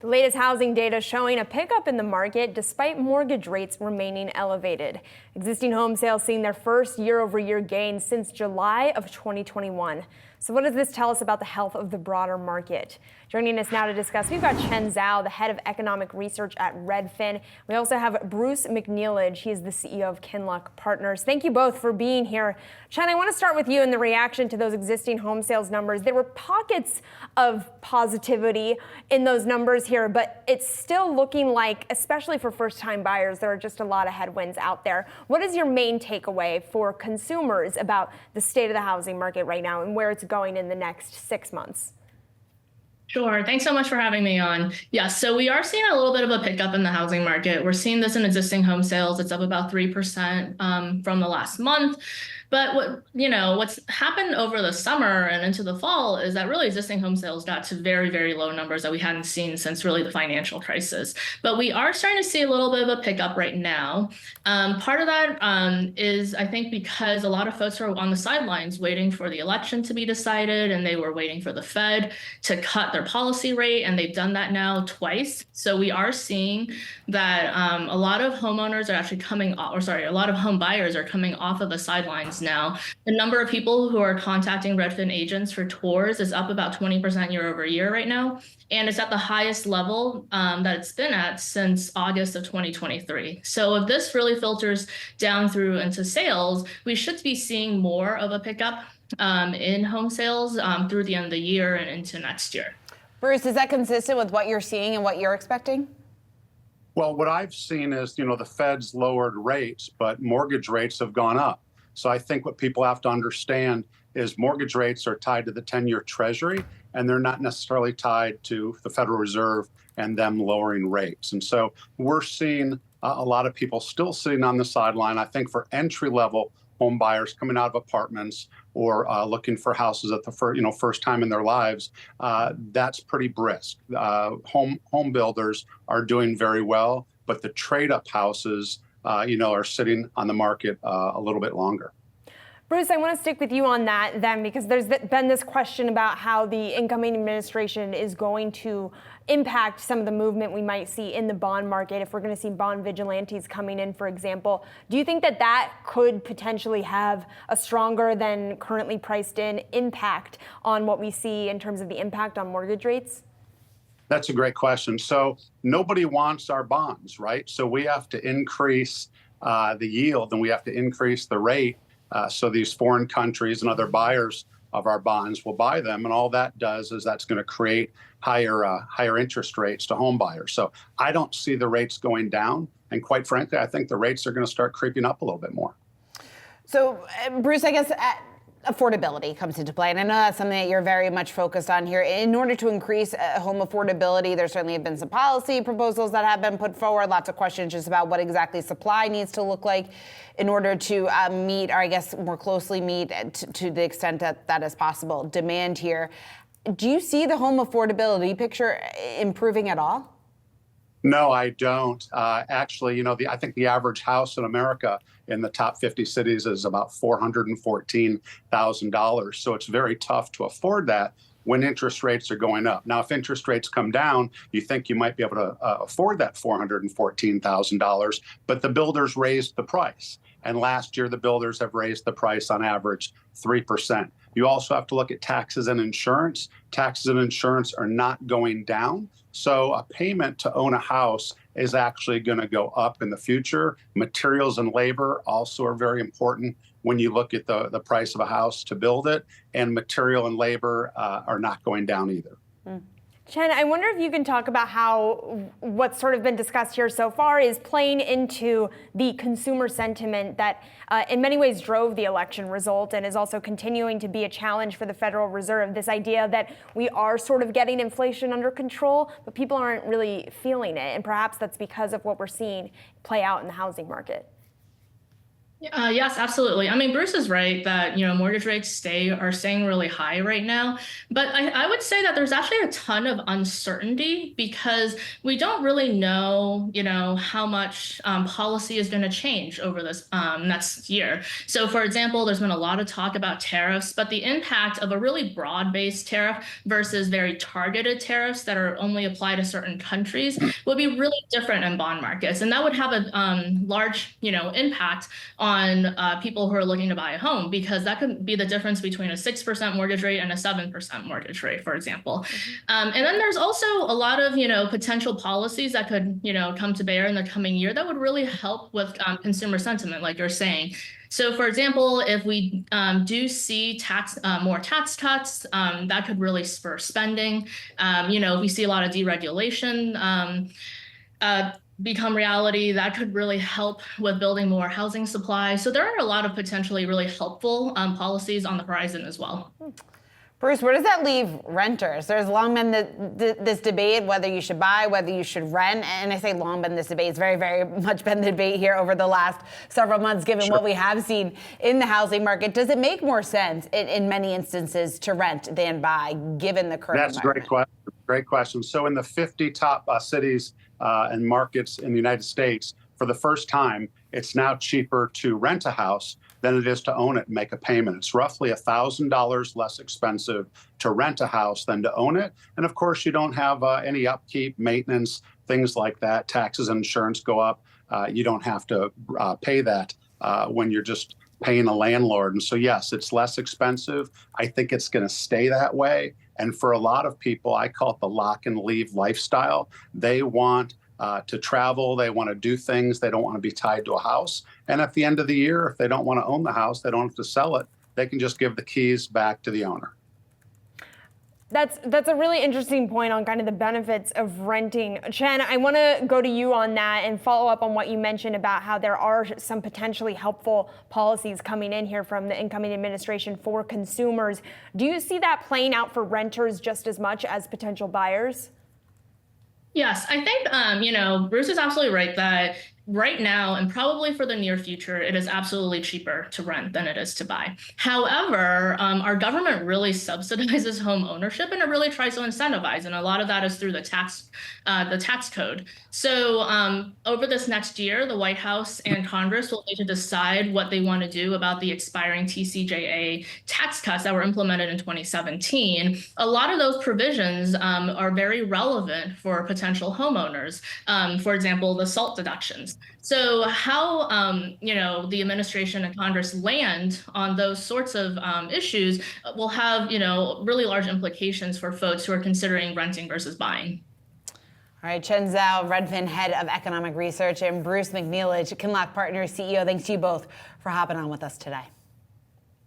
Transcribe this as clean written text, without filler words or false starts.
The latest housing data showing a pickup in the market despite mortgage rates remaining elevated. Existing home sales seeing their first year-over-year gain since July of 2021. So what does this tell us about the health of the broader market? Joining us now to discuss, we've got Chen Zhao, the head of economic research at Redfin. We also have Bruce McNeilage. He is the CEO of Kinloch Partners. Thank you both for being here. Chen, I want to start with you in the reaction to those existing home sales numbers. There were pockets of positivity in those numbers here, but it's still looking like, especially for first-time buyers, there are just a lot of headwinds out there. What is your main takeaway for consumers about the state of the housing market right now and where it's going in the next 6 months? Sure. Thanks so much for having me on. Yeah, so we are seeing a little bit of a pickup in the housing market. We're seeing this in existing home sales. It's up about 3% from the last month. But what's happened over the summer and into the fall is that really existing home sales got to very, very low numbers that we hadn't seen since really the financial crisis. But we are starting to see a little bit of a pickup right now. Part of that is, I think, because a lot of folks are on the sidelines waiting for the election to be decided, and they were waiting for the Fed to cut their policy rate, and they've done that now twice. So we are seeing that a lot of homeowners are actually coming off, or sorry, a lot of home buyers are coming off of the sidelines now. The number of people who are contacting Redfin agents for tours is up about 20% year over year right now. And it's at the highest level that it's been at since August of 2023. So if this really filters down through into sales, we should be seeing more of a pickup in home sales through the end of the year and into next year. Bruce, is that consistent with what you're seeing and what you're expecting? Well, what I've seen is, the Fed's lowered rates, but mortgage rates have gone up. So I think what people have to understand is mortgage rates are tied to the 10-year Treasury, and they're not necessarily tied to the Federal Reserve and them lowering rates. And so we're seeing a lot of people still sitting on the sideline. I think for entry-level home buyers coming out of apartments or looking for houses at the first time in their lives, that's pretty brisk. Home builders are doing very well, but the trade-up houses are sitting on the market a little bit longer. Bruce, I want to stick with you on that then, because there's been this question about how the incoming administration is going to impact some of the movement we might see in the bond market if we're going to see bond vigilantes coming in, for example. Do you think that that could potentially have a stronger than currently priced in impact on what we see in terms of the impact on mortgage rates? That's a great question. So nobody wants our bonds, right? So we have to increase the yield and we have to increase the rate so these foreign countries and other buyers of our bonds will buy them. And all that does is that's going to create higher interest rates to home buyers. So I don't see the rates going down. And quite frankly, I think the rates are going to start creeping up a little bit more. So, Bruce, I guess affordability comes into play, and I know that's something that you're very much focused on here. In order to increase home affordability, there certainly have been some policy proposals that have been put forward, lots of questions just about what exactly supply needs to look like in order to meet, or I guess more closely meet to the extent that that is possible, demand here. Do you see the home affordability picture improving at all? No, I don't. Actually, I think the average house in America in the top 50 cities is about $414,000. So it's very tough to afford that when interest rates are going up. Now, if interest rates come down, you think you might be able to afford that $414,000, but the builders raised the price. And last year, the builders have raised the price on average 3%. You also have to look at taxes and insurance. Taxes and insurance are not going down. So a payment to own a house is actually going to go up in the future. Materials and labor also are very important when you look at the price of a house to build it. And material and labor are not going down either. Chen, I wonder if you can talk about how what's sort of been discussed here so far is playing into the consumer sentiment that in many ways drove the election result and is also continuing to be a challenge for the Federal Reserve. This idea that we are sort of getting inflation under control, but people aren't really feeling it. And perhaps that's because of what we're seeing play out in the housing market. Yes, absolutely. I mean, Bruce is right that, mortgage rates are staying really high right now. But I would say that there's actually a ton of uncertainty because we don't really know, how much policy is going to change over this next year. So, for example, there's been a lot of talk about tariffs, but the impact of a really broad-based tariff versus very targeted tariffs that are only applied to certain countries would be really different in bond markets. And that would have a large, impact on people who are looking to buy a home, because that could be the difference between a 6% mortgage rate and a 7% mortgage rate, for example. And then there's also a lot of, potential policies that could, come to bear in the coming year that would really help with consumer sentiment, like you're saying. So, for example, if we do see more tax cuts, that could really spur spending. If we see a lot of deregulation become reality, that could really help with building more housing supply. So there are a lot of potentially really helpful policies on the horizon as well. Bruce, where does that leave renters? There's long been this debate whether you should buy, whether you should rent. And I say long been this debate. It's very, very much been the debate here over the last several months, given what we have seen in the housing market. Does it make more sense in many instances to rent than buy, given the current That's a great question. Great question. So in the 50 top cities and markets in the United States, for the first time, it's now cheaper to rent a house than it is to own it and make a payment. It's roughly $1,000 less expensive to rent a house than to own it. And of course, you don't have any upkeep, maintenance, things like that. Taxes and insurance go up. You don't have to pay that when you're just paying a landlord. And so, yes, it's less expensive. I think it's going to stay that way. And for a lot of people, I call it the lock and leave lifestyle. They want to travel. They want to do things. They don't want to be tied to a house. And at the end of the year, if they don't want to own the house, they don't have to sell it. They can just give the keys back to the owner. That's a really interesting point on kind of the benefits of renting. Chen, I want to go to you on that and follow up on what you mentioned about how there are some potentially helpful policies coming in here from the incoming administration for consumers. Do you see that playing out for renters just as much as potential buyers? Yes, I think, Bruce is absolutely right that right now, and probably for the near future, it is absolutely cheaper to rent than it is to buy. However, our government really subsidizes home ownership, and it really tries to incentivize, and a lot of that is through the tax code. So over this next year, the White House and Congress will need to decide what they want to do about the expiring TCJA tax cuts that were implemented in 2017. A lot of those provisions are very relevant for potential homeowners. For example, the SALT deductions. So how, the administration and Congress land on those sorts of issues will have, really large implications for folks who are considering renting versus buying. All right, Chen Zhao, Redfin Head of Economic Research, and Bruce McNeilage, Kinloch Partners CEO. Thanks to you both for hopping on with us today.